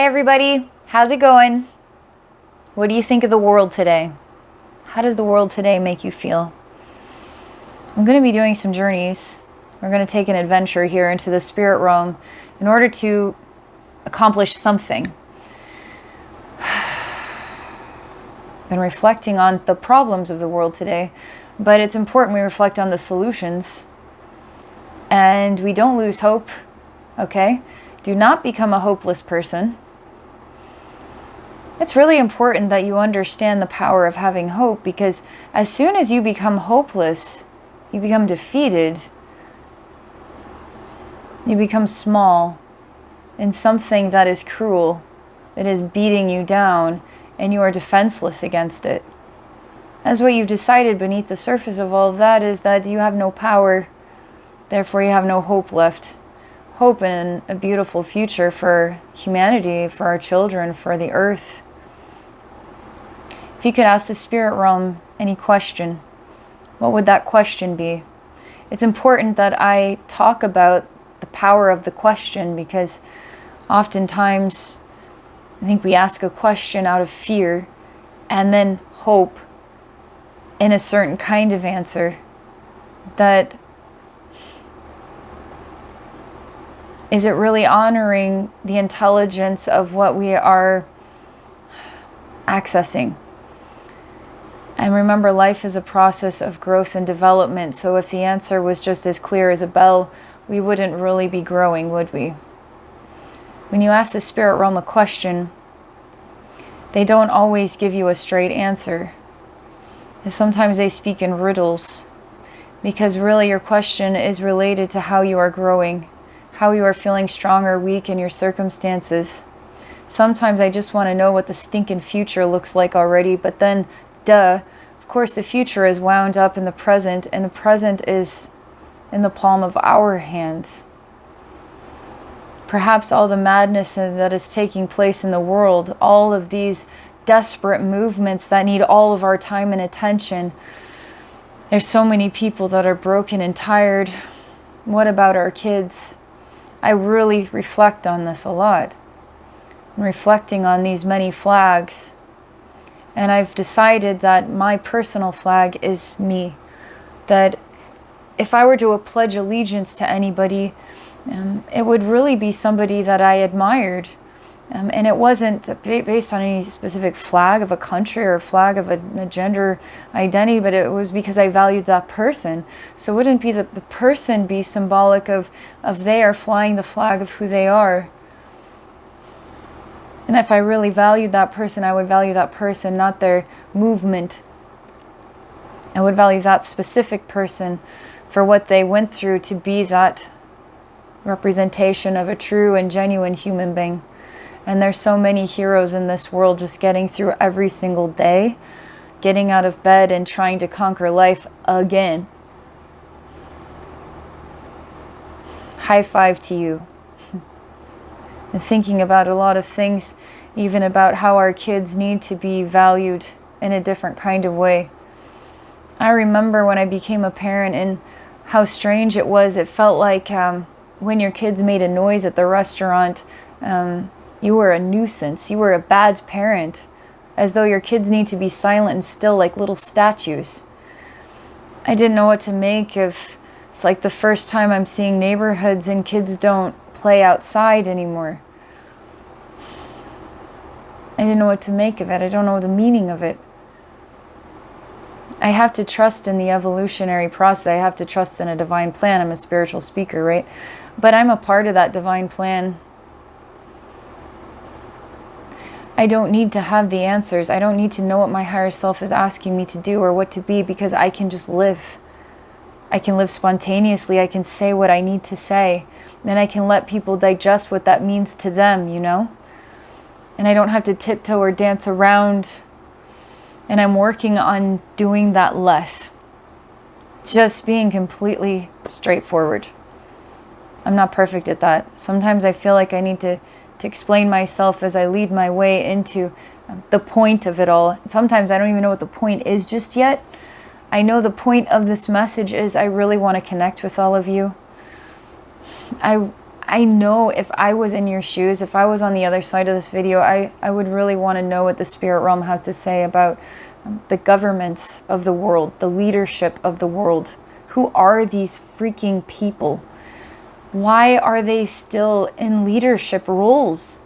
Hi everybody, how's it going? What do you think of the world today? How does the world today make you feel? I'm going to be doing some journeys. We're going to take an adventure here into the spirit realm in order to accomplish something. Been reflecting on the problems of the world today, but it's important we reflect on the solutions and we don't lose hope, okay? Do not become a hopeless person. It's really important that you understand the power of having hope, because as soon as you become hopeless, you become defeated. You become small in something that is cruel. It is beating you down and you are defenseless against it. As what you've decided beneath the surface of all of that is that you have no power, therefore you have no hope left. Hope in a beautiful future for humanity, for our children, for the earth. If you could ask the spirit realm any question, what would that question be? It's important that I talk about the power of the question, because oftentimes I think we ask a question out of fear and then hope in a certain kind of answer that is it really honoring the intelligence of what we are accessing? And remember, life is a process of growth and development. So if the answer was just as clear as a bell, we wouldn't really be growing, would we? When you ask the spirit realm a question, they don't always give you a straight answer. And sometimes they speak in riddles, because really your question is related to how you are growing, how you are feeling strong or weak in your circumstances. Sometimes I just want to know what the stinking future looks like already, but then, duh, of course the future is wound up in the present, and the present is in the palm of our hands. Perhaps all the madness that is taking place in the world, all of these desperate movements that need all of our time and attention. There's so many people that are broken and tired. What about our kids? I really reflect on this a lot. I'm reflecting on these many flags. And I've decided that my personal flag is me. That if I were to pledge allegiance to anybody, it would really be somebody that I admired. And it wasn't based on any specific flag of a country or flag of a gender identity, but it was because I valued that person. So wouldn't be the person be symbolic of they are flying the flag of who they are? And if I really valued that person, I would value that person, not their movement. I would value that specific person for what they went through to be that representation of a true and genuine human being. And there's so many heroes in this world just getting through every single day, getting out of bed and trying to conquer life again. High five to you. And thinking about a lot of things, even about how our kids need to be valued in a different kind of way. I remember when I became a parent and how strange it was. It felt like when your kids made a noise at the restaurant, you were a nuisance. You were a bad parent, as though your kids need to be silent and still like little statues. I didn't know what to make of. It's like the first time I'm seeing neighborhoods and kids don't play outside anymore. I didn't know what to make of it. I don't know the meaning of it. I have to trust in the evolutionary process. I have to trust in a divine plan. I'm a spiritual speaker, right? But I'm a part of that divine plan. I don't need to have the answers. I don't need to know what my higher self is asking me to do or what to be, because I can just live. I can live spontaneously. I can say what I need to say. Then I can let people digest what that means to them, you know? And I don't have to tiptoe or dance around. And I'm working on doing that less. Just being completely straightforward. I'm not perfect at that. Sometimes I feel like I need to explain myself as I lead my way into the point of it all. Sometimes I don't even know what the point is just yet. I know the point of this message is I really want to connect with all of you. I I know if I was in your shoes, if I was on the other side of this video, I would really want to know what the spirit realm has to say about the governments of the world, the leadership of the world. Who are these freaking people? Why are they still in leadership roles?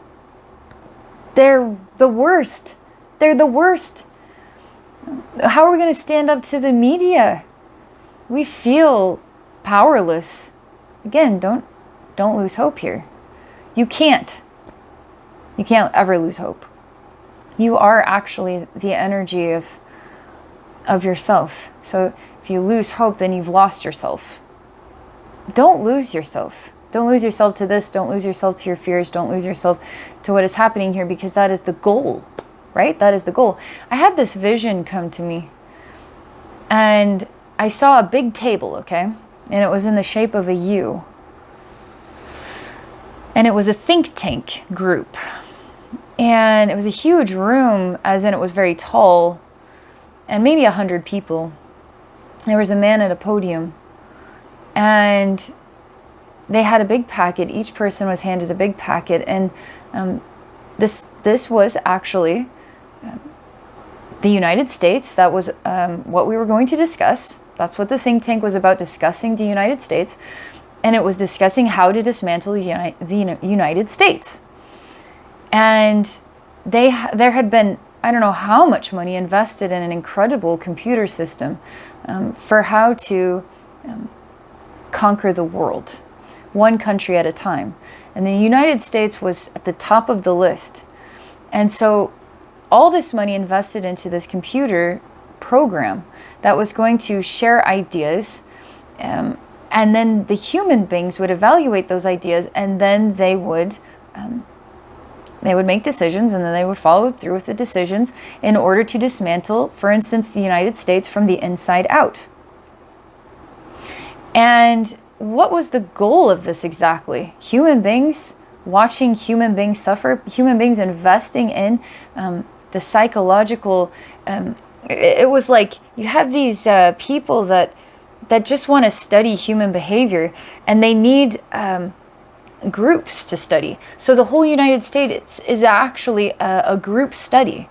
They're the worst. They're the worst. How are we going to stand up to the media? We feel powerless. Again, don't lose hope here. You can't ever lose hope. You are actually the energy of yourself. So if you lose hope, then you've lost yourself. Don't lose yourself. Don't lose yourself to this. Don't lose yourself to your fears. Don't lose yourself to what is happening here, because that is the goal, right? That is the goal. I had this vision come to me, and I saw a big table, okay? And it was in the shape of a U. And it was a think tank group. And it was a huge room, as in it was very tall, and maybe 100 people. There was a man at a podium, and they had a big packet. Each person was handed a big packet, and this was actually the United States. That was what we were going to discuss. That's what the think tank was about, discussing the United States. And it was discussing how to dismantle the United States. And there had been, I don't know how much money invested in an incredible computer system for how to conquer the world, one country at a time. And the United States was at the top of the list. And so all this money invested into this computer program that was going to share ideas, and then the human beings would evaluate those ideas, and then they would make decisions, and then they would follow through with the decisions in order to dismantle, for instance, the United States from the inside out. And what was the goal of this exactly? Human beings, watching human beings suffer, human beings investing in the psychological, it was like you have these people that just want to study human behavior, and they need groups to study. So the whole United States is actually a group study.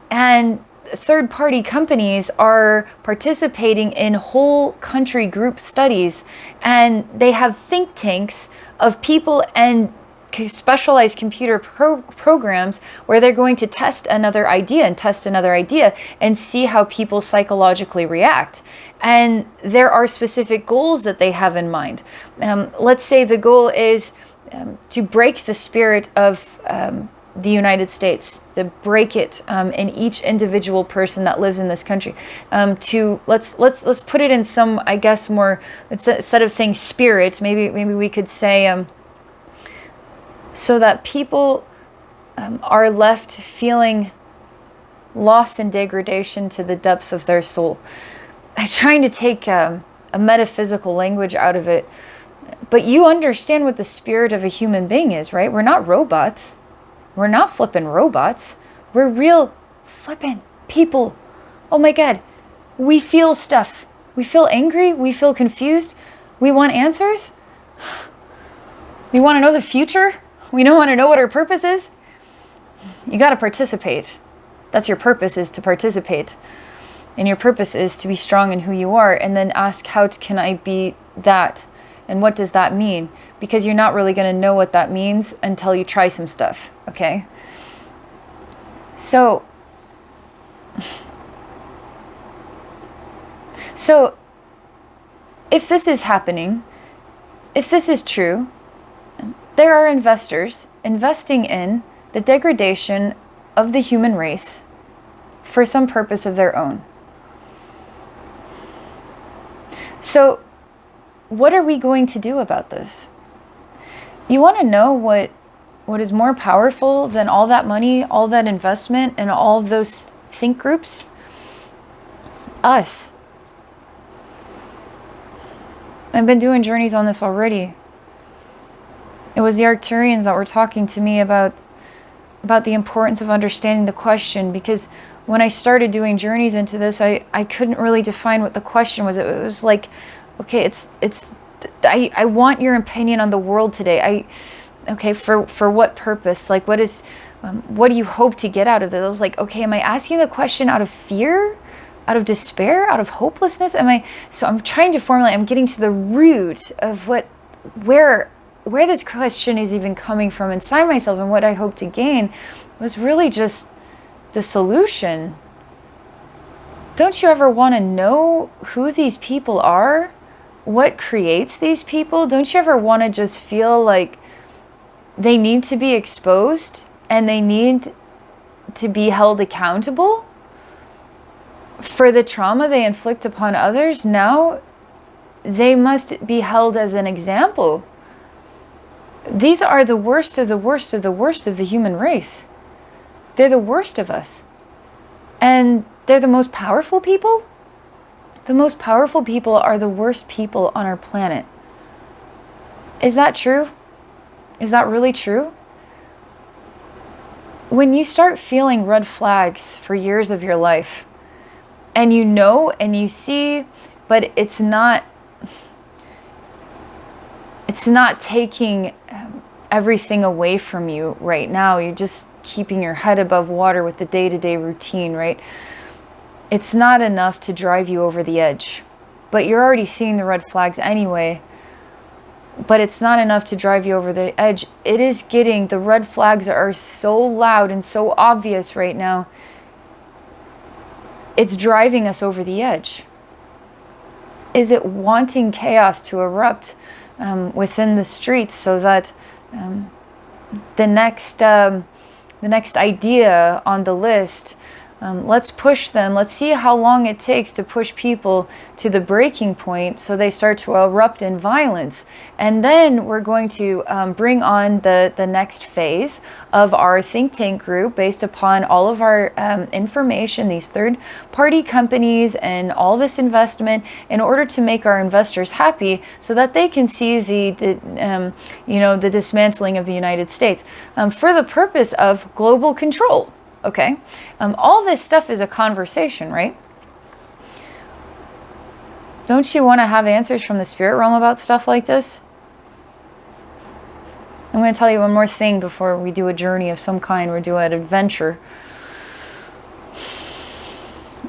And third-party companies are participating in whole country group studies, and they have think tanks of people and specialized computer programs where they're going to test another idea and see how people psychologically react. And there are specific goals that they have in mind. Let's say the goal is to break the spirit of the United States, to break it in each individual person that lives in this country. Let's put it in some, I guess, more, instead of saying spirit, maybe we could say so that people are left feeling loss and degradation to the depths of their soul. I'm trying to take a metaphysical language out of it, but you understand what the spirit of a human being is, right? We're not robots. We're not flipping robots. We're real flipping people. Oh my God. We feel stuff. We feel angry. We feel confused. We want answers. We want to know the future. We don't want to know what our purpose is. You got to participate. That's your purpose, is to participate. And your purpose is to be strong in who you are, and then ask, how can I be that? And what does that mean? Because you're not really going to know what that means until you try some stuff, okay? So if this is happening, if this is true, there are investors investing in the degradation of the human race for some purpose of their own. So what are we going to do about this? You want to know what is more powerful than all that money, all that investment, and all of those think groups? Us. I've been doing journeys on this already. It was the Arcturians that were talking to me about the importance of understanding the question, because when I started doing journeys into this, I couldn't really define what the question was. It was like, okay, it's I want your opinion on the world today. Okay, for what purpose? Like, what do you hope to get out of this? I was like, okay, am I asking the question out of fear, out of despair, out of hopelessness? So I'm trying to formulate, I'm getting to the root of where this question is even coming from inside myself, and what I hope to gain was really just the solution. Don't you ever want to know who these people are? What creates these people? Don't you ever want to just feel like they need to be exposed and they need to be held accountable for the trauma they inflict upon others? Now they must be held as an example. These are the worst of the worst of the worst of the human race. They're the worst of us. And they're the most powerful people. The most powerful people are the worst people on our planet. Is that true? Is that really true? When you start feeling red flags for years of your life, and you know and you see, but it's not taking everything away from you right now. You're just keeping your head above water with the day-to-day routine, right? It's not enough to drive you over the edge, but you're already seeing the red flags anyway. But it's not enough to drive you over the edge. The red flags are so loud and so obvious right now. It's driving us over the edge. Is it wanting chaos to erupt within the streets so that the next idea on the list, let's push them. Let's see how long it takes to push people to the breaking point so they start to erupt in violence. And then we're going to bring on the next phase of our think tank group based upon all of our information, these third-party companies and all this investment, in order to make our investors happy so that they can see the dismantling of the United States for the purpose of global control. Okay, all this stuff is a conversation, right? Don't you want to have answers from the spirit realm about stuff like this? I'm going to tell you one more thing before we do a journey of some kind. We do an adventure.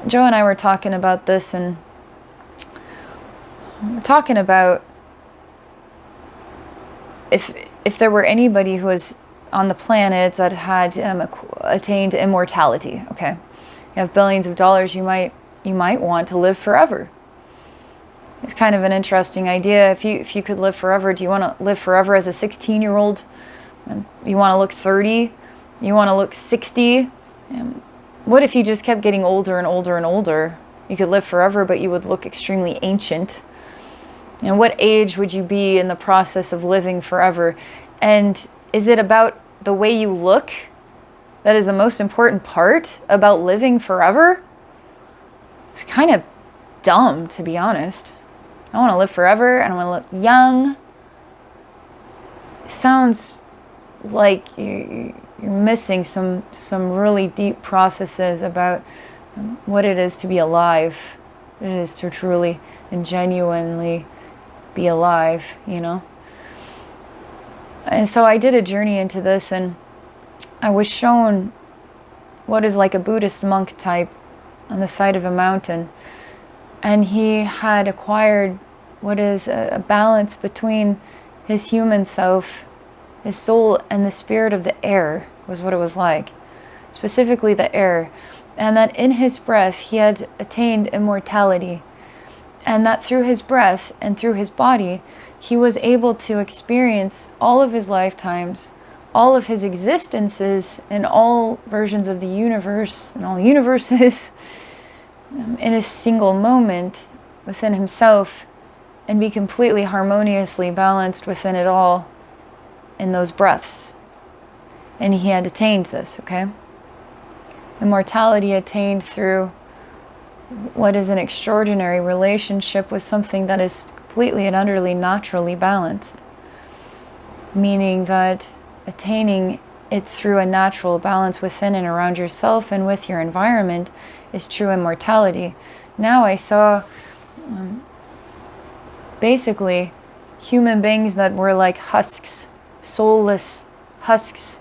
Joe and I were talking about this, and we're talking about if there were anybody who was on the planet that had attained immortality. Okay, you have billions of dollars. You might want to live forever. It's kind of an interesting idea. If you could live forever, do you want to live forever as a 16-year-old? You want to look 30? You want to look 60? What if you just kept getting older and older and older? You could live forever, but you would look extremely ancient. And what age would you be in the process of living forever? And is it about the way you look that is the most important part about living forever? It's kind of dumb, to be honest. I want to live forever and I want to look young. It sounds like you're missing some really deep processes about what it is to be alive. What it is to truly and genuinely be alive, you know? And so I did a journey into this, and I was shown what is like a Buddhist monk type on the side of a mountain. And he had acquired what is a balance between his human self, his soul, and the spirit of the air, was what it was like. Specifically the air. And that in his breath he had attained immortality. And that through his breath and through his body, he was able to experience all of his lifetimes, all of his existences, in all versions of the universe, and all universes, in a single moment within himself, and be completely harmoniously balanced within it all in those breaths. And he had attained this, okay? Immortality attained through what is an extraordinary relationship with something that is completely and utterly naturally balanced. Meaning that attaining it through a natural balance within and around yourself and with your environment is true immortality. Now I saw, basically, human beings that were like husks, soulless husks,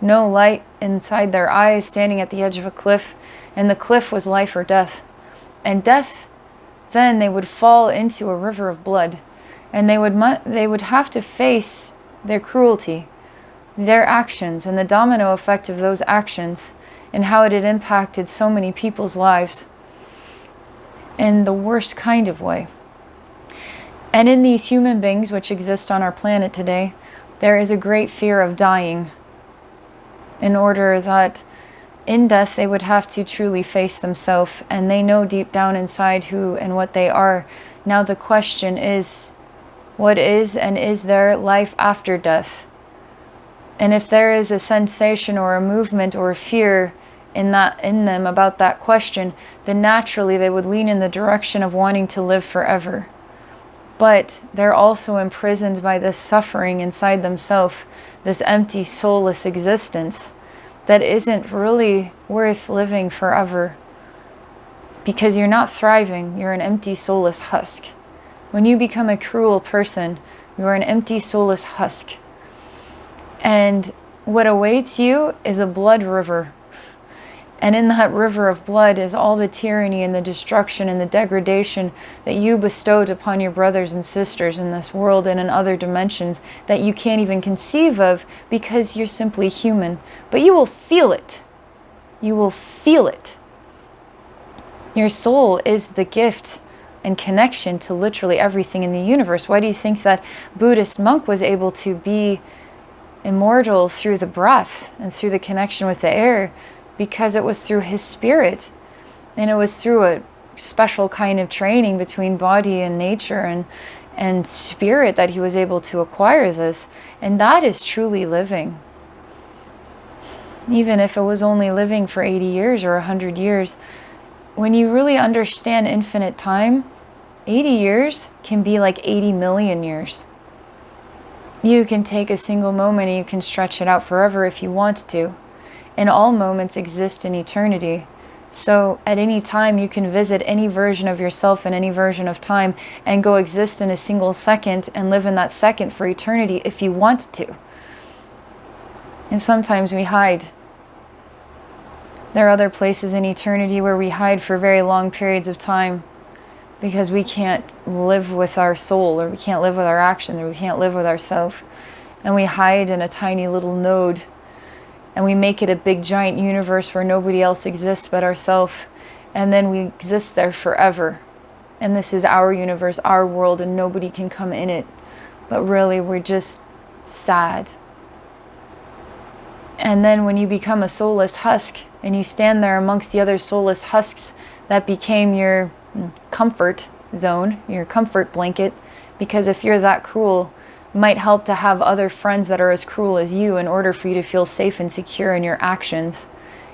no light inside their eyes, standing at the edge of a cliff, and the cliff was life or death. And death, then they would fall into a river of blood, and they would have to face their cruelty, their actions, and the domino effect of those actions, and how it had impacted so many people's lives in the worst kind of way. And in these human beings which exist on our planet today, there is a great fear of dying, in order that in death they would have to truly face themselves, and they know deep down inside who and what they are. Now the question is, what is and is there life after death? And if there is a sensation or a movement or a fear in them about that question, then naturally they would lean in the direction of wanting to live forever. But they're also imprisoned by this suffering inside themselves, this empty, soulless existence that isn't really worth living forever. Because you're not thriving, you're an empty, soulless husk. When you become a cruel person, you are an empty, soulless husk. And what awaits you is a blood river. And in that river of blood is all the tyranny and the destruction and the degradation that you bestowed upon your brothers and sisters in this world and in other dimensions that you can't even conceive of because you're simply human. But you will feel it. You will feel it. Your soul is the gift and connection to literally everything in the universe. Why do you think that Buddhist monk was able to be immortal through the breath and through the connection with the air? Because it was through his spirit, and it was through a special kind of training between body and nature and spirit that he was able to acquire this. And that is truly living. Even if it was only living for 80 years or 100 years, when you really understand infinite time, 80 years can be like 80 million years. You can take a single moment and you can stretch it out forever if you want to. And all moments exist in eternity. So at any time you can visit any version of yourself in any version of time and go exist in a single second and live in that second for eternity if you want to. And sometimes we hide. There are other places in eternity where we hide for very long periods of time because we can't live with our soul, or we can't live with our action, or we can't live with ourselves. And we hide in a tiny little node. And we make it a big giant universe where nobody else exists but ourselves. And then we exist there forever. And this is our universe, our world, and nobody can come in it. But really, we're just sad. And then when you become a soulless husk, and you stand there amongst the other soulless husks, that became your comfort zone, your comfort blanket. Because if you're that cruel, might help to have other friends that are as cruel as you in order for you to feel safe and secure in your actions.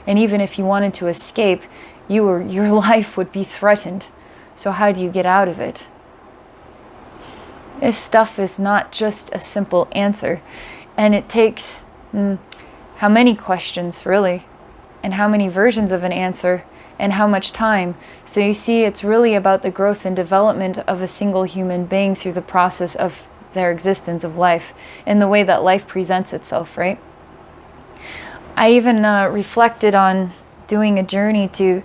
And even if you wanted to escape, your life would be threatened. So how do you get out of it? This stuff is not just a simple answer. And it takes how many questions, really? And how many versions of an answer? And how much time? So you see, it's really about the growth and development of a single human being through the process of their existence of life, in the way that life presents itself, right? I even reflected on doing a journey to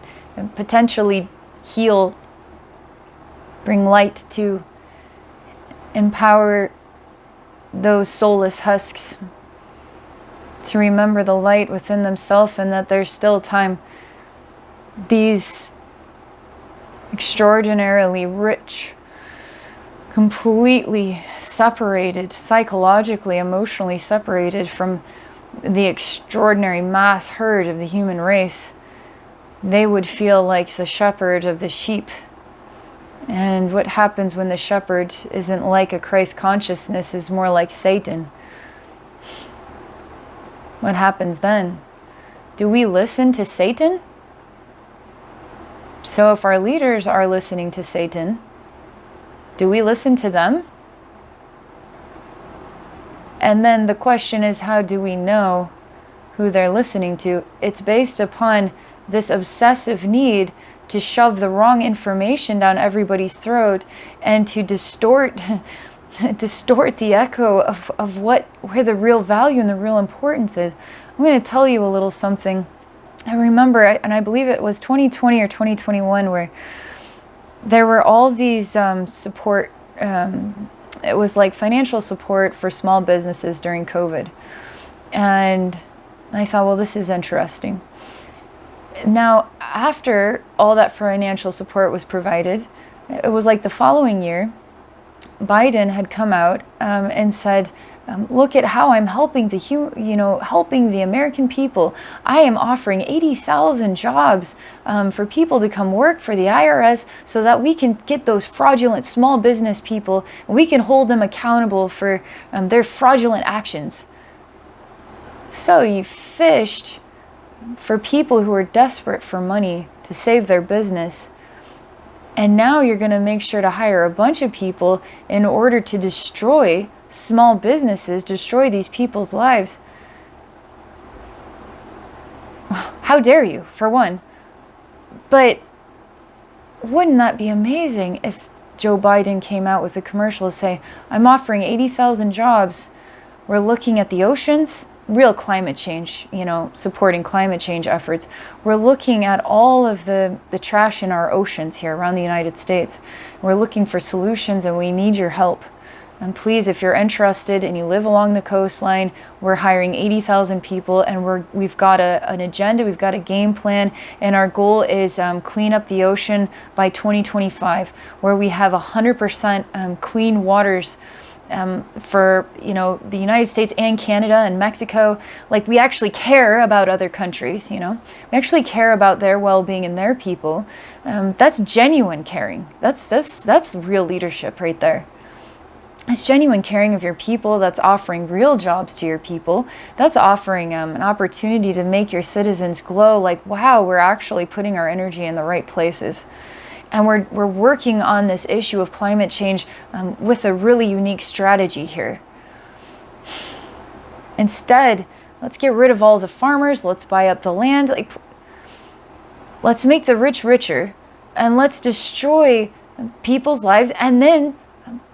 potentially heal, bring light to empower those soulless husks to remember the light within themselves, and that there's still time. These extraordinarily rich, completely separated, psychologically, emotionally separated from the extraordinary mass herd of the human race, they would feel like the shepherd of the sheep. And what happens when the shepherd isn't like a Christ consciousness, is more like Satan? What happens then? Do we listen to Satan? So if our leaders are listening to Satan, do we listen to them? And then the question is, how do we know who they're listening to? It's based upon this obsessive need to shove the wrong information down everybody's throat and to distort distort the echo of where the real value and the real importance is. I'm going to tell you a little something. I remember, and I believe it was 2020 or 2021, where there were all these support, it was like financial support for small businesses during COVID. And I thought, well, this is interesting. Now, after all that financial support was provided, it was like the following year, Biden had come out and said, look at how I'm helping helping the American people. I am offering 80,000 jobs for people to come work for the IRS so that we can get those fraudulent small business people and we can hold them accountable for their fraudulent actions. So you fished for people who are desperate for money to save their business. And now you're going to make sure to hire a bunch of people in order to destroy small businesses, destroy these people's lives. How dare you, for one? But wouldn't that be amazing if Joe Biden came out with a commercial to say, I'm offering 80,000 jobs. We're looking at the oceans, real climate change, supporting climate change efforts. We're looking at all of the trash in our oceans here around the United States. We're looking for solutions and we need your help. And please, if you're interested and you live along the coastline, we're hiring 80,000 people and we've got an agenda, we've got a game plan, and our goal is clean up the ocean by 2025, where we have 100% clean waters for the United States and Canada and Mexico. Like, we actually care about other countries, we actually care about their well-being and their people. That's genuine caring. That's real leadership right there. It's genuine caring of your people. That's offering real jobs to your people. That's offering an opportunity to make your citizens glow like, wow, we're actually putting our energy in the right places. And we're working on this issue of climate change with a really unique strategy here. Instead, let's get rid of all the farmers. Let's buy up the land. Let's make the rich richer. And let's destroy people's lives and then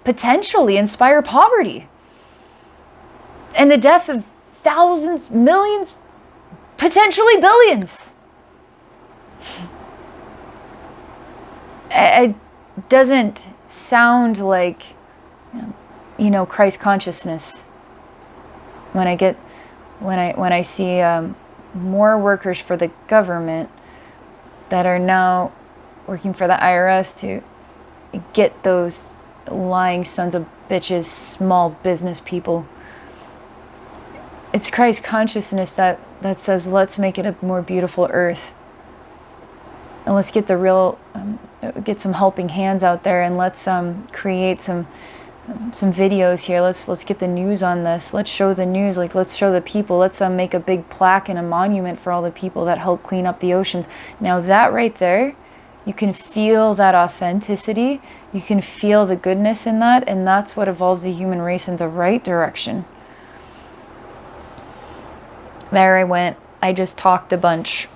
potentially inspire poverty and the death of thousands, millions, potentially billions. It doesn't sound like, Christ consciousness when I see more workers for the government that are now working for the IRS to get those lying sons of bitches, small business people. It's Christ consciousness that says, let's make it a more beautiful earth. And let's get get some helping hands out there, and let's create some videos here. Let's get the news on this. Let's show the news. Let's show the people. Let's make a big plaque and a monument for all the people that help clean up the oceans. Now that right there, you can feel that authenticity. You can feel the goodness in that, and that's what evolves the human race in the right direction. There I went. I just talked a bunch.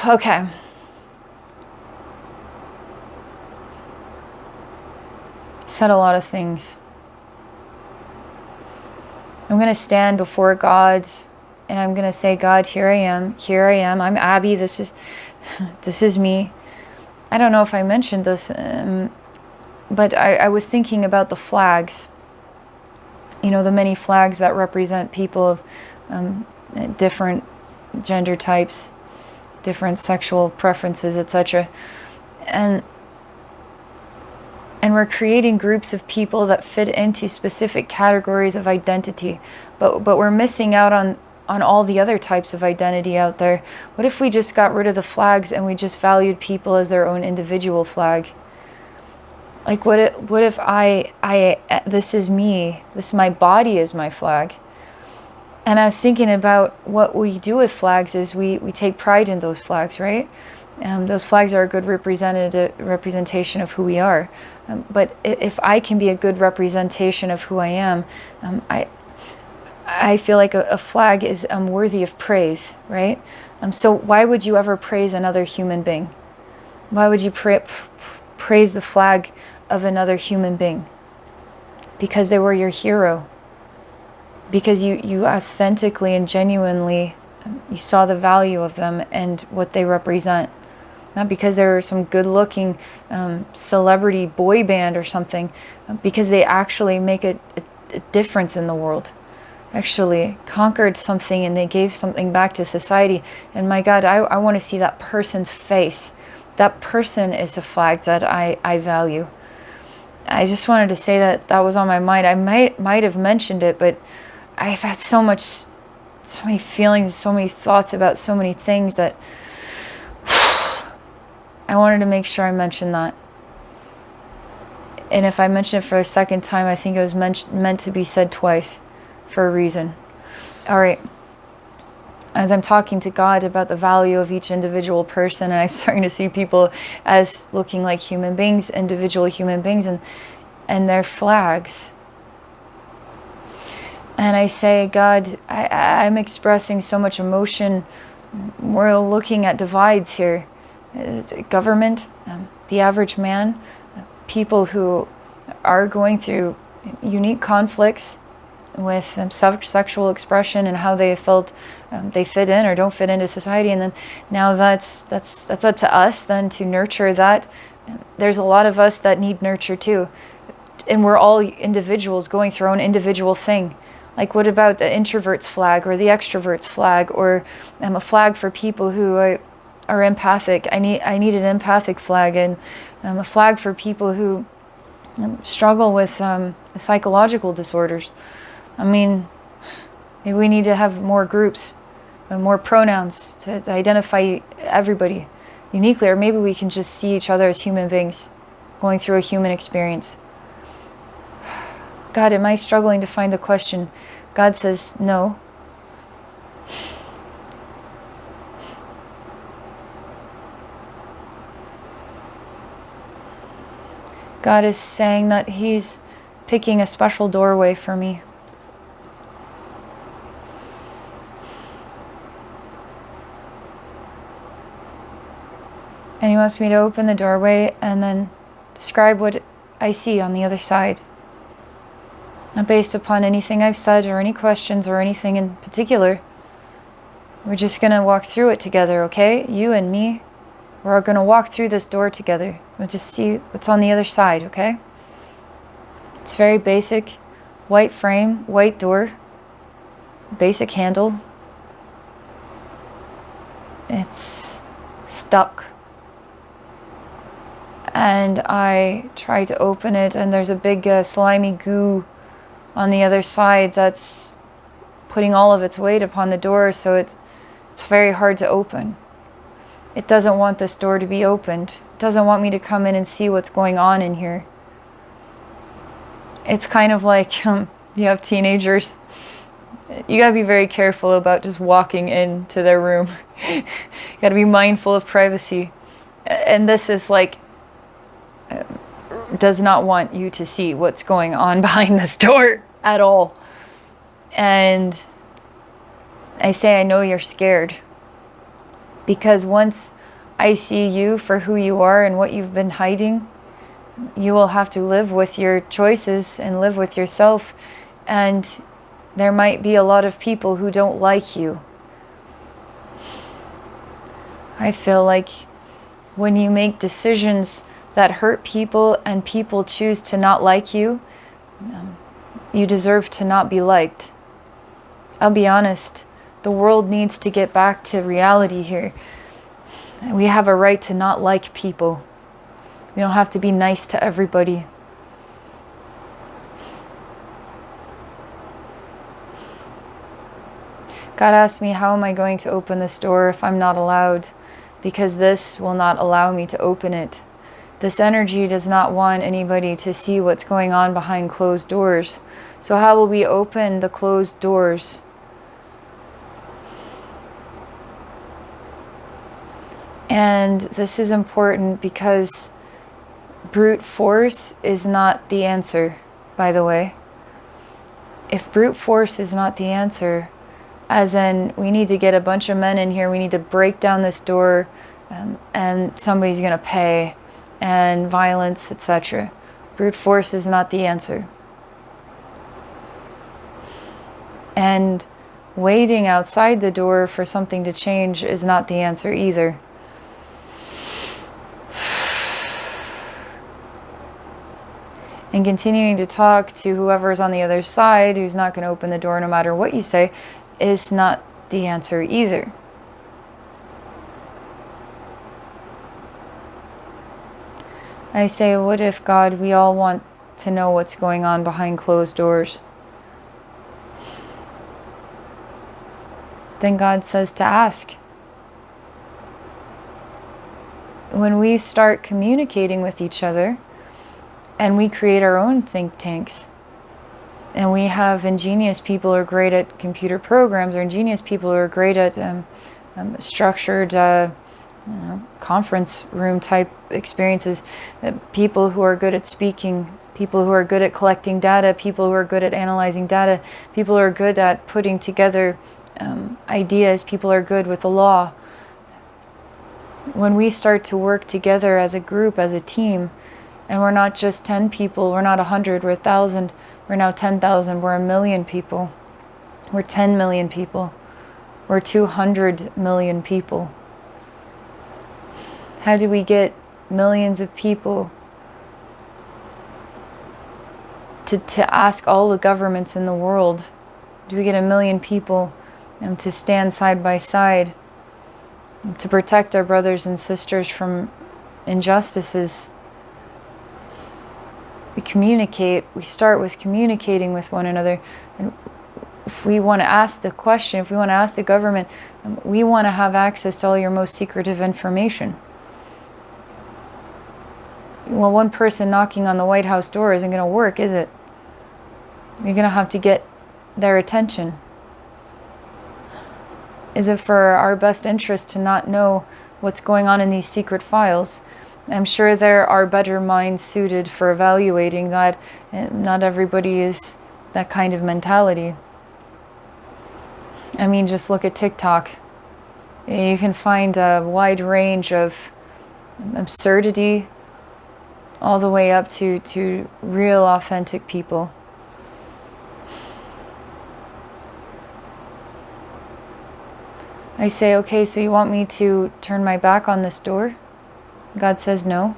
Okay. Said a lot of things. I'm going to stand before God and I'm going to say, God, here I am. Here I am. I'm Abbey. This is me. I don't know if I mentioned this, but I was thinking about the flags. The many flags that represent people of different gender types, different sexual preferences, etc. And we're creating groups of people that fit into specific categories of identity, but we're missing out on all the other types of identity out there. What if we just got rid of the flags and we just valued people as their own individual flag? Like, what if I this is me, my body is my flag. And I was thinking about what we do with flags is we take pride in those flags, right? Those flags are a good representation of who we are. But if I can be a good representation of who I am, I feel like a flag is worthy of praise, right? So why would you ever praise another human being? Why would you praise the flag of another human being? because they were your hero, because you authentically and genuinely, you saw the value of them and what they represent. Not because they were some good-looking celebrity boy band or something, because they actually make a difference in the world, actually conquered something, and they gave something back to society. And my God, I want to see that person's face. That person is a flag that I value. I just wanted to say that was on my mind. I might have mentioned it, but I've had so many feelings, so many thoughts about so many things that I wanted to make sure I mentioned that. And if I mention it for a second time, I think it was meant to be said twice for a reason. All right. As I'm talking to God about the value of each individual person, and I'm starting to see people as looking like human beings, individual human beings, and their flags. And I say, God, I'm expressing so much emotion. We're looking at divides here. Government, the average man, people who are going through unique conflicts with sexual expression and how they felt they fit in or don't fit into society. And then now that's up to us then to nurture that. There's a lot of us that need nurture too. And we're all individuals going through our own individual thing. Like, what about the introvert's flag or the extrovert's flag, or a flag for people who are empathic? I need an empathic flag, and a flag for people who struggle with psychological disorders. I mean, maybe we need to have more groups and more pronouns to identify everybody uniquely, or maybe we can just see each other as human beings going through a human experience. God, am I struggling to find the question? God says no. God is saying that He's picking a special doorway for me. And He wants me to open the doorway and then describe what I see on the other side. Not based upon anything I've said or any questions or anything in particular. We're just going to walk through it together, okay? You and me. We're going to walk through this door together. We'll just see what's on the other side, okay? It's very basic. White frame, white door. Basic handle. It's stuck. And I try to open it, and there's a big slimy goo on the other side that's putting all of its weight upon the door, so it's very hard to open. It doesn't want this door to be opened. It doesn't want me to come in and see what's going on in here. It's kind of like you have teenagers. You gotta be very careful about just walking into their room. You gotta be mindful of privacy. And this is like, does not want you to see what's going on behind this door at all. And I say, I know you're scared. Because once I see you for who you are and what you've been hiding, you will have to live with your choices and live with yourself. And there might be a lot of people who don't like you. I feel like when you make decisions that hurt people and people choose to not like you, you deserve to not be liked. I'll be honest, the world needs to get back to reality here. We have a right to not like people. We don't have to be nice to everybody. God asked me, how am I going to open this door if I'm not allowed? Because this will not allow me to open it. This energy does not want anybody to see what's going on behind closed doors. So how will we open the closed doors? And this is important because brute force is not the answer, by the way. If brute force is not the answer, as in we need to get a bunch of men in here, we need to break down this door, and somebody's going to pay, and violence, etc. Brute force is not the answer. And waiting outside the door for something to change is not the answer either. And continuing to talk to whoever's on the other side, who's not going to open the door no matter what you say, is not the answer either. I say, what if, God, we all want to know what's going on behind closed doors? Then God says to ask. When we start communicating with each other, and we create our own think tanks, and we have ingenious people who are great at computer programs, or ingenious people who are great at structured conference room type experiences, people who are good at speaking, people who are good at collecting data, people who are good at analyzing data, people who are good at putting together ideas, people are good with the law. When we start to work together as a group, as a team, and we're not just 10 people, we're not 100, we're 1,000, we're now 10,000, we're 1,000,000 people, we're 10 million people, we're 200 million people. How do we get millions of people to ask all the governments in the world? Do we get 1,000,000 people to stand side by side to protect our brothers and sisters from injustices? We communicate. We start with communicating with one another. And if we want to ask the question, if we want to ask the government, we want to have access to all your most secretive information. Well, one person knocking on the White House door isn't going to work, is it? You're going to have to get their attention. Is it for our best interest to not know what's going on in these secret files? I'm sure there are better minds suited for evaluating that. Not everybody is that kind of mentality. I mean, just look at TikTok. You can find a wide range of absurdity all the way up to real authentic people. I say, okay, so you want me to turn my back on this door? God says no.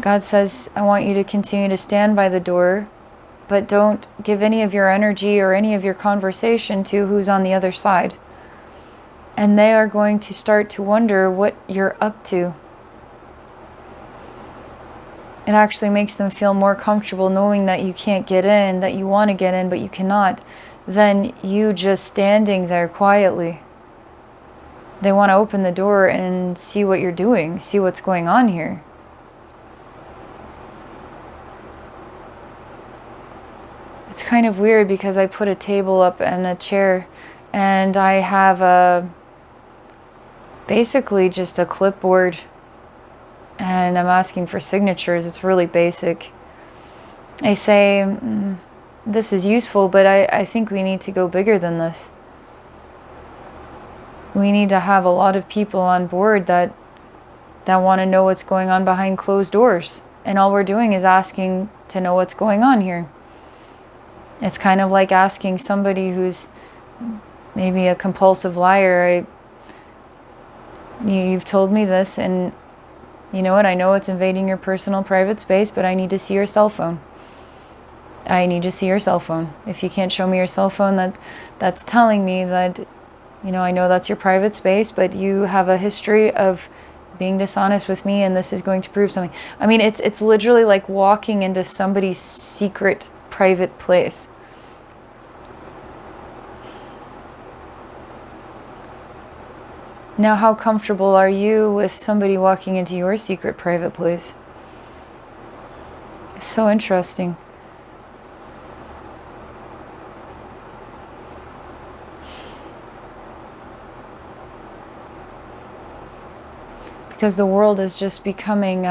God says, I want you to continue to stand by the door, but don't give any of your energy or any of your conversation to who's on the other side. And they are going to start to wonder what you're up to. It actually makes them feel more comfortable knowing that you can't get in, that you want to get in, but you cannot, than you just standing there quietly. They want to open the door and see what you're doing, see what's going on here. It's kind of weird because I put a table up and a chair, and I have basically just a clipboard, and I'm asking for signatures. It's really basic. I say, this is useful, but I think we need to go bigger than this. We need to have a lot of people on board that want to know what's going on behind closed doors. And all we're doing is asking to know what's going on here. It's kind of like asking somebody who's maybe a compulsive liar, you've told me this, and you know what, I know it's invading your personal private space, but I need to see your cell phone. I need to see your cell phone. If you can't show me your cell phone, that's telling me that, I know that's your private space, but you have a history of being dishonest with me, and this is going to prove something. I mean, it's literally like walking into somebody's secret private place. Now, how comfortable are you with somebody walking into your secret private place? It's so interesting. Because the world is just becoming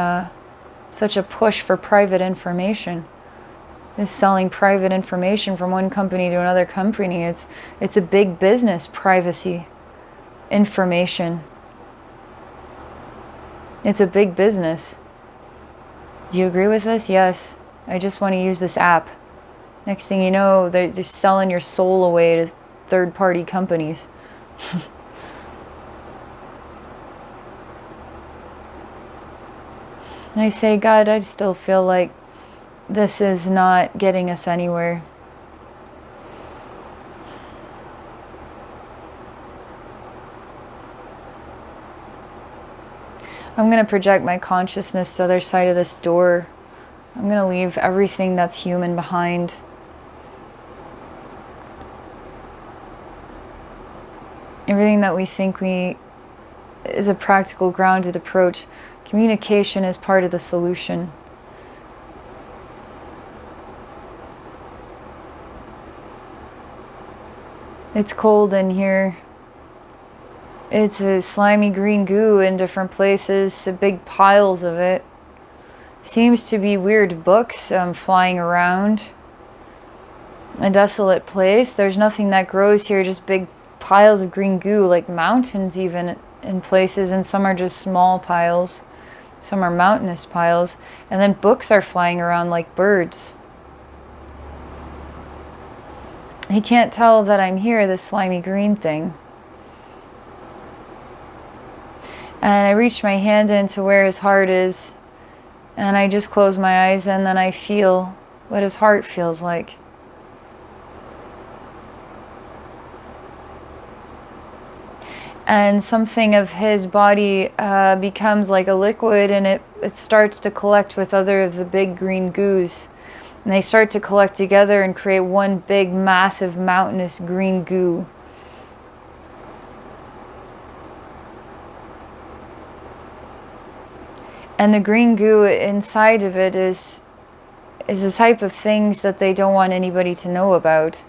such a push for private information. It's selling private information from one company to another company. It's a big business, privacy, information. It's a big business. Do you agree with this? Yes. I just want to use this app. Next thing you know, they're just selling your soul away to third-party companies. And I say, God, I still feel like this is not getting us anywhere. I'm going to project my consciousness to the other side of this door. I'm going to leave everything that's human behind. Everything that we think is a practical, grounded approach. Communication is part of the solution. It's cold in here. It's a slimy green goo in different places, big piles of it. Seems to be weird books flying around. A desolate place. There's nothing that grows here, just big piles of green goo, like mountains even in places, and some are just small piles. Some are mountainous piles. And then books are flying around like birds. He can't tell that I'm here, this slimy green thing. And I reach my hand into where his heart is, and I just close my eyes, and then I feel what his heart feels like. And something of his body becomes like a liquid, and it starts to collect with other of the big green goos. And they start to collect together and create one big, massive, mountainous green goo. And the green goo inside of it is the type of things that they don't want anybody to know about.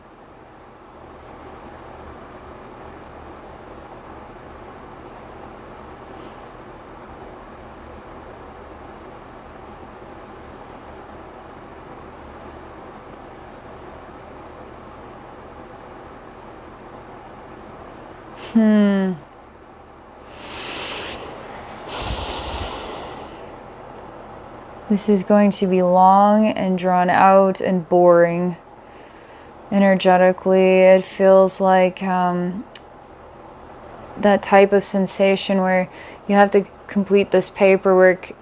This is going to be long and drawn out and boring. Energetically, it feels like that type of sensation where you have to complete this paperwork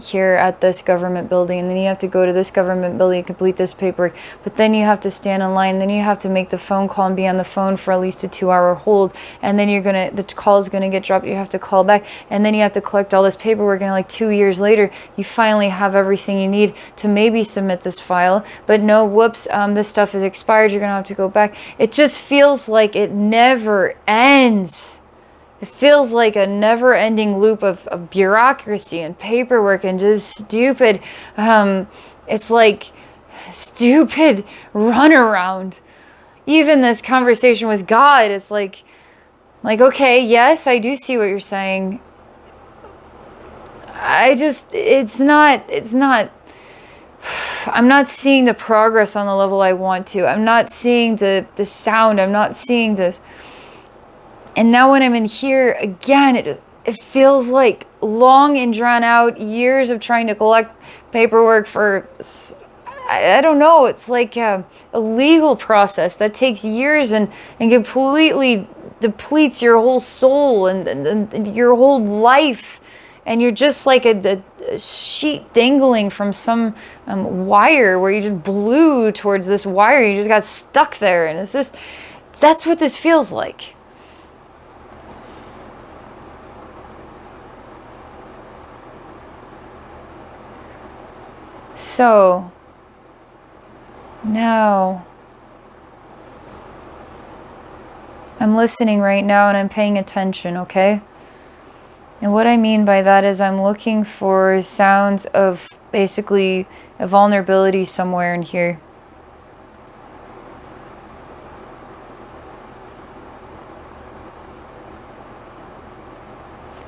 here at this government building, and then you have to go to this government building and complete this paperwork, but then you have to stand in line, then you have to make the phone call and be on the phone for at least a 2-hour hold, and then the call is going to get dropped, you have to call back, and then you have to collect all this paperwork, and like 2 years later you finally have everything you need to maybe submit this file, but no, whoops, this stuff is expired, you're going to have to go back. It just feels like it never ends. It feels like a never-ending loop of bureaucracy and paperwork and just stupid, it's like stupid runaround. Even this conversation with God, it's like, okay, yes, I do see what you're saying. It's not, I'm not seeing the progress on the level I want to. I'm not seeing the sound. I'm not seeing the... And now when I'm in here, again, it feels like long and drawn out years of trying to collect paperwork for, I don't know, it's like a legal process that takes years and completely depletes your whole soul and your whole life. And you're just like a sheet dangling from some wire where you just blew towards this wire. You just got stuck there. And it's just, that's what this feels like. So, now, I'm listening right now and I'm paying attention, okay? And what I mean by that is I'm looking for sounds of basically a vulnerability somewhere in here.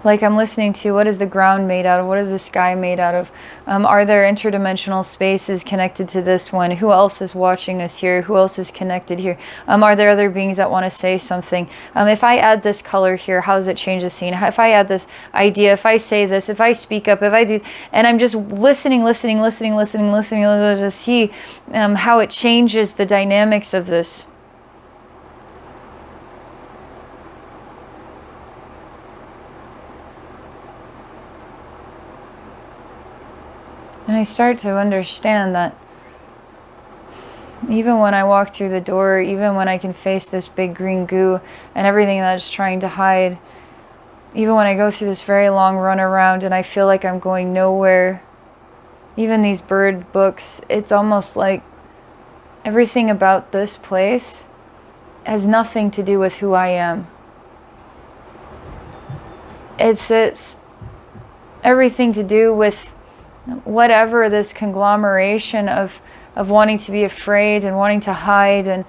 Like I'm listening to, what is the ground made out of? What is the sky made out of? Are there interdimensional spaces connected to this one? Who else is watching us here? Who else is connected here? Are there other beings that want to say something? If I add this color here, how does it change the scene? If I add this idea, if I say this, if I speak up, if I do, and I'm just listening to see how it changes the dynamics of this. And I start to understand that even when I walk through the door, even when I can face this big green goo and everything that it's trying to hide, even when I go through this very long run around and I feel like I'm going nowhere, even these bird books, it's almost like everything about this place has nothing to do with who I am. It's everything to do with whatever this conglomeration of wanting to be afraid and wanting to hide and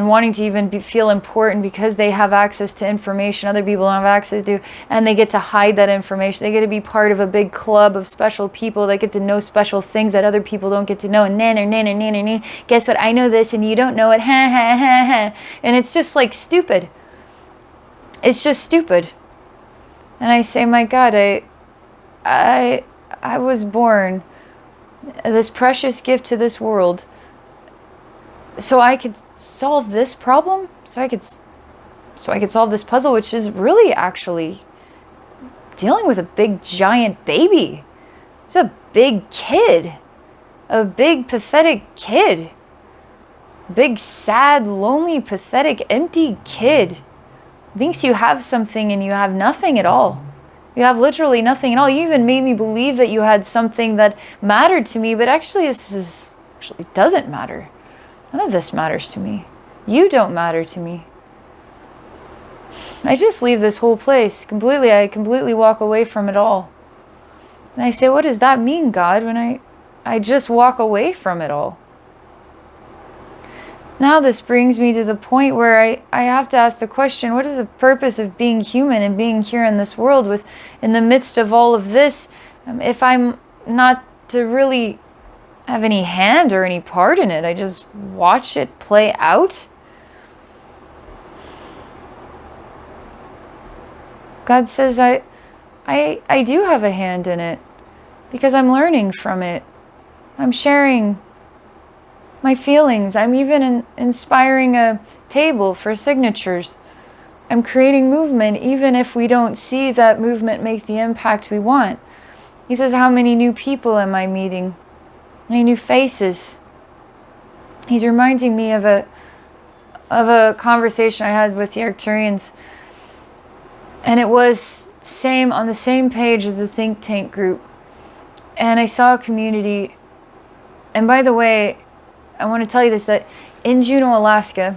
wanting to even feel important because they have access to information other people don't have access to, and they get to hide that information. They get to be part of a big club of special people that get to know special things that other people don't get to know. And guess what? I know this and you don't know it. And it's just like stupid. It's just stupid. And I say, my God, I was born this precious gift to this world so I could solve this problem, so I could solve this puzzle, which is really actually dealing with a big giant baby. It's a big kid, a big pathetic kid, a big sad, lonely, pathetic, empty kid. Thinks you have something and you have nothing at all. You have literally nothing at all. You even made me believe that you had something that mattered to me, but actually this actually doesn't matter. None of this matters to me. You don't matter to me. I just leave this whole place completely. I completely walk away from it all. And I say, what does that mean, God, when I just walk away from it all? Now this brings me to the point where I have to ask the question, what is the purpose of being human and being here in this world in the midst of all of this, if I'm not to really have any hand or any part in it? I just watch it play out. God says I do have a hand in it because I'm learning from it. I'm sharing my feelings. I'm even inspiring a table for signatures. I'm creating movement even if we don't see that movement make the impact we want. He says, how many new people am I meeting? Many new faces. He's reminding me of a conversation I had with the Arcturians. And it was on the same page as the think tank group. And I saw a community. And by the way, I want to tell you this, that in Juneau, Alaska,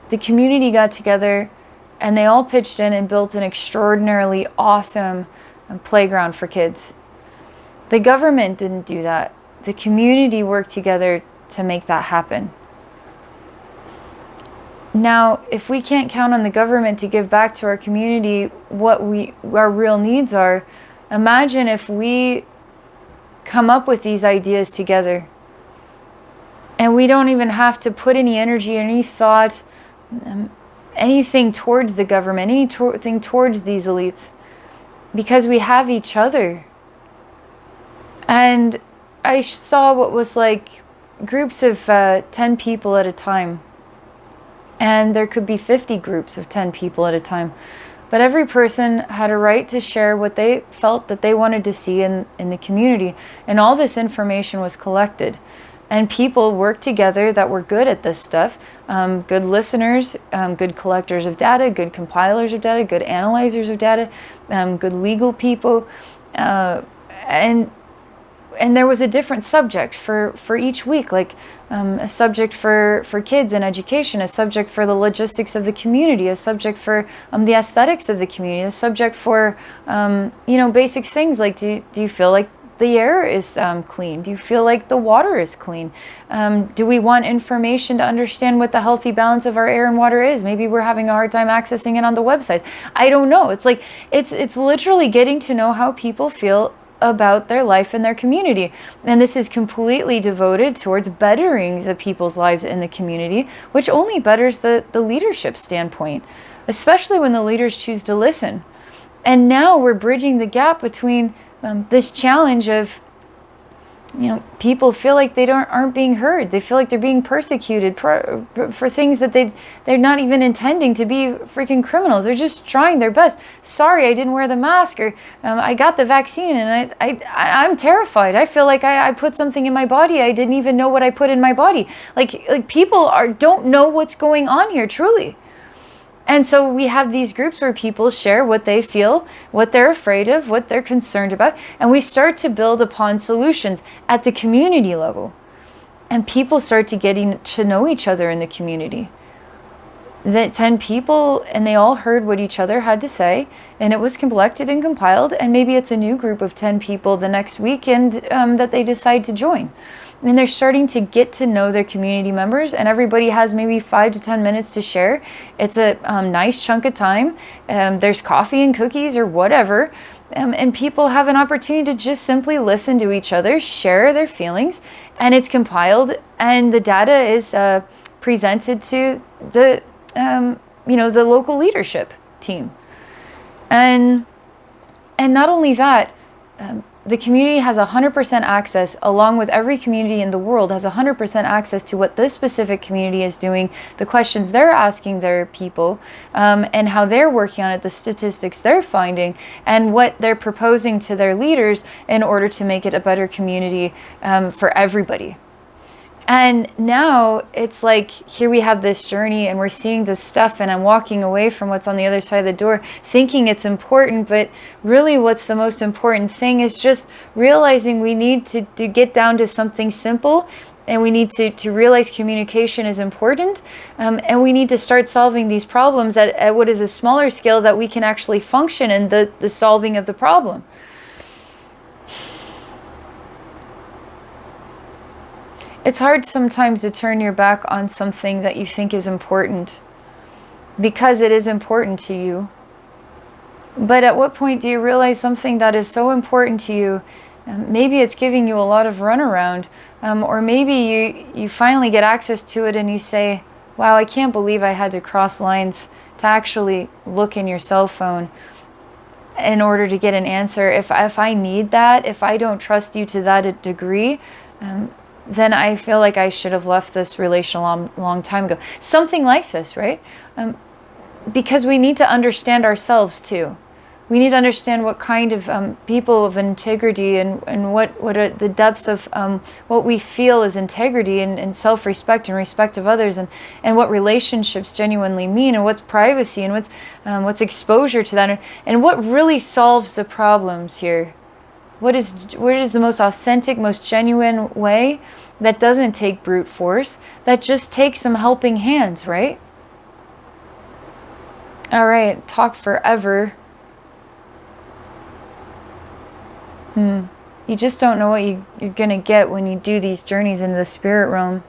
the community got together and they all pitched in and built an extraordinarily awesome playground for kids. The government didn't do that. The community worked together to make that happen. Now, if we can't count on the government to give back to our community what our real needs are, imagine if we come up with these ideas together. And we don't even have to put any energy, any thought, anything towards the government, anything towards these elites, because we have each other. And I saw what was like groups of 10 people at a time. And there could be 50 groups of 10 people at a time. But every person had a right to share what they felt that they wanted to see in the community. And all this information was collected. And people worked together that were good at this stuff. Good listeners, good collectors of data, good compilers of data, good analyzers of data, good legal people. And there was a different subject for each week, like a subject for kids and education, a subject for the logistics of the community, a subject for the aesthetics of the community, a subject for, basic things like do you feel like the air is clean? Do you feel like the water is clean? Do we want information to understand what the healthy balance of our air and water is? Maybe we're having a hard time accessing it on the website. I don't know. It's like, it's literally getting to know how people feel about their life and their community. And this is completely devoted towards bettering the people's lives in the community, which only betters the leadership standpoint, especially when the leaders choose to listen. And now we're bridging the gap between this challenge of, people feel like they aren't being heard. They feel like they're being persecuted for things that they're not even intending to be freaking criminals. They're just trying their best. Sorry, I didn't wear the mask, or I got the vaccine and I'm terrified. I feel like I put something in my body. I didn't even know what I put in my body. Like people don't know what's going on here, truly. And so we have these groups where people share what they feel, what they're afraid of, what they're concerned about, and we start to build upon solutions at the community level. And people start to getting to know each other in the community. That 10 people, and they all heard what each other had to say, and it was collected and compiled, and maybe it's a new group of 10 people the next weekend that they decide to join. And they're starting to get to know their community members, and everybody has maybe 5 to 10 minutes to share. It's a nice chunk of time. There's coffee and cookies or whatever, and people have an opportunity to just simply listen to each other, share their feelings, and it's compiled, and the data is presented to the the local leadership team. And not only that, the community has 100% access, along with every community in the world has 100% access to what this specific community is doing, the questions they're asking their people, and how they're working on it, the statistics they're finding, and what they're proposing to their leaders in order to make it a better community for everybody. And now it's like, here we have this journey and we're seeing this stuff, and I'm walking away from what's on the other side of the door thinking it's important, but really what's the most important thing is just realizing we need to get down to something simple, and we need to realize communication is important, and we need to start solving these problems at what is a smaller scale that we can actually function in the solving of the problem. It's hard sometimes to turn your back on something that you think is important, because it is important to you. But at what point do you realize something that is so important to you, maybe it's giving you a lot of runaround, or maybe you finally get access to it and you say, wow, I can't believe I had to cross lines to actually look in your cell phone in order to get an answer. If I need that, if I don't trust you to that degree, then I feel like I should have left this relation a long time ago. Something like this, right? Because we need to understand ourselves too. We need to understand what kind of people of integrity and what are the depths of what we feel is integrity and self-respect and respect of others, and what relationships genuinely mean, and what's privacy, and what's exposure to that, and what really solves the problems here. What is the most authentic, most genuine way that doesn't take brute force, that just takes some helping hands, right? All right, talk forever. You just don't know what you're going to get when you do these journeys into the spirit realm.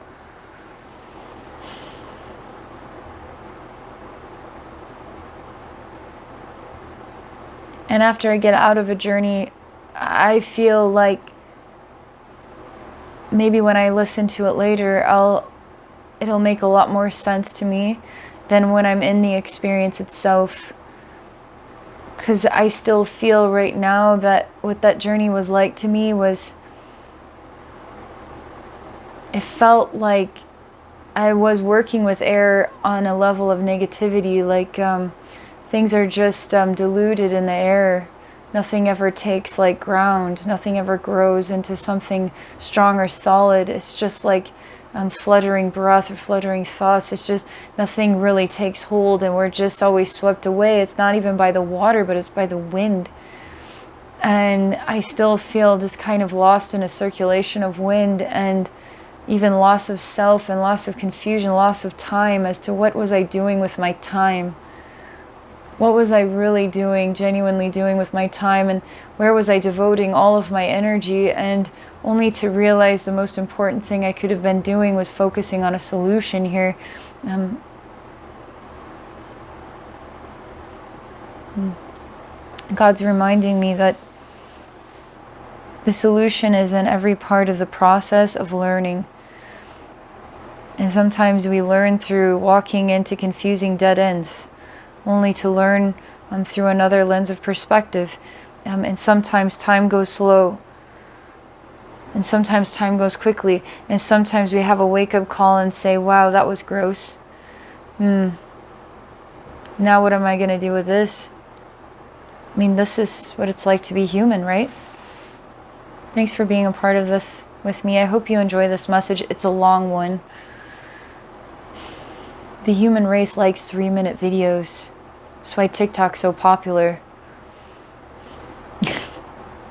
And after I get out of a journey, I feel like maybe when I listen to it later, it'll make a lot more sense to me than when I'm in the experience itself. Because I still feel right now that what that journey was like to me was, it felt like I was working with air on a level of negativity, like things are just diluted in the air. Nothing ever takes like ground. Nothing ever grows into something strong or solid. It's just like fluttering breath or fluttering thoughts. It's just nothing really takes hold, and we're just always swept away. It's not even by the water, but it's by the wind. And I still feel just kind of lost in a circulation of wind, and even loss of self and loss of confusion, loss of time as to what was I doing with my time. What was I really doing, genuinely doing with my time, and where was I devoting all of my energy? And only to realize the most important thing I could have been doing was focusing on a solution here. God's reminding me that the solution is in every part of the process of learning. And sometimes we learn through walking into confusing dead ends, only to learn through another lens of perspective. And sometimes time goes slow. And sometimes time goes quickly. And sometimes we have a wake-up call and say, wow, that was gross. Now what am I going to do with this? I mean, this is what it's like to be human, right? Thanks for being a part of this with me. I hope you enjoy this message. It's a long one. The human race likes 3-minute videos. That's why TikTok's so popular.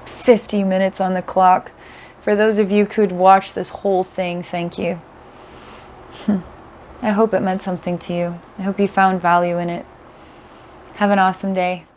50 minutes on the clock. For those of you who could watch this whole thing, thank you. I hope it meant something to you. I hope you found value in it. Have an awesome day.